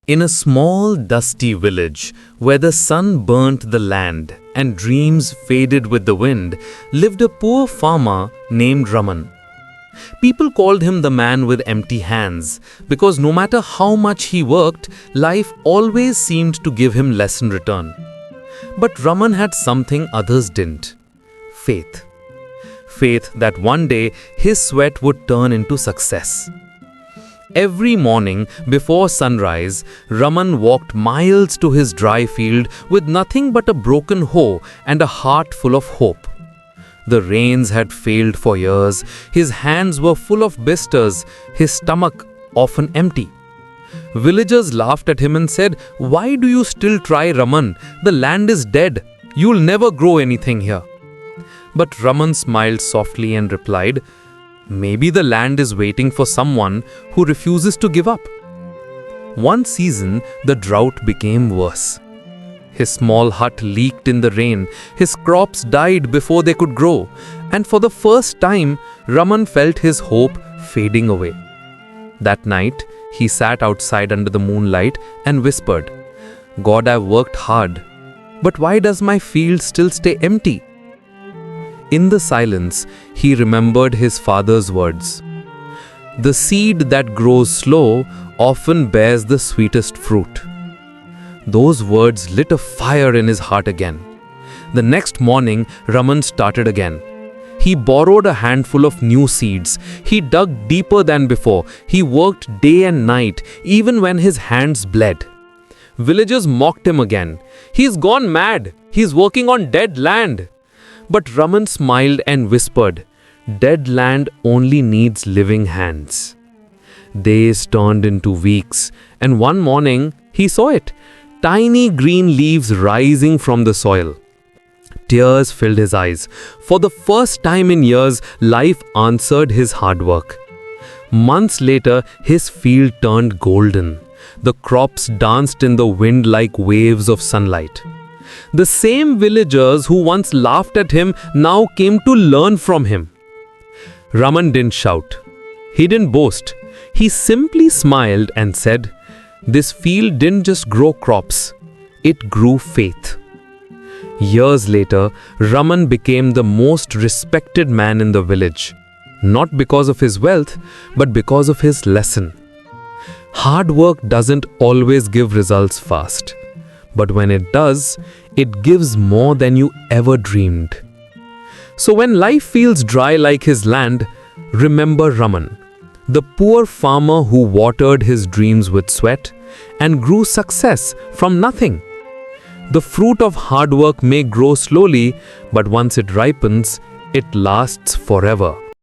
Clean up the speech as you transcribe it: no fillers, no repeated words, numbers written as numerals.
In a small, dusty village, where the sun burnt the land and dreams faded with the wind, lived a poor farmer named Raman. People called him the man with empty hands, because no matter how much he worked, life always seemed to give him less in return. But Raman had something others didn't: faith. Faith that one day his sweat would turn into success. Every morning before sunrise, Raman walked miles to his dry field with nothing but a broken hoe and a heart full of hope. The rains had failed for years, his hands were full of blisters, his stomach often empty. Villagers laughed at him and said, "Why do you still try, Raman? The land is dead. You'll never grow anything here." But Raman smiled softly and replied, "Maybe the land is waiting for someone who refuses to give up." One season, the drought became worse. His small hut leaked in the rain, his crops died before they could grow, and for the first time, Raman felt his hope fading away. That night, he sat outside under the moonlight and whispered, "God, I've worked hard, but why does my field still stay empty?" In the silence, he remembered his father's words. "The seed that grows slow often bears the sweetest fruit." Those words lit a fire in his heart again. The next morning, Raman started again. He borrowed a handful of new seeds. He dug deeper than before. He worked day and night, even when his hands bled. Villagers mocked him again. "He's gone mad. He's working on dead land." But Raman smiled and whispered, "Dead land only needs living hands." Days turned into weeks, and one morning he saw it. Tiny green leaves rising from the soil. Tears filled his eyes. For the first time in years, life answered his hard work. Months later, his field turned golden. The crops danced in the wind like waves of sunlight. The same villagers who once laughed at him now came to learn from him. Raman didn't shout. He didn't boast. He simply smiled and said, "This field didn't just grow crops, it grew faith." Years later, Raman became the most respected man in the village, not because of his wealth, but because of his lesson. Hard work doesn't always give results fast, but when it does, it gives more than you ever dreamed. So when life feels dry like his land, remember Raman, the poor farmer who watered his dreams with sweat and grew success from nothing. The fruit of hard work may grow slowly, but once it ripens, it lasts forever.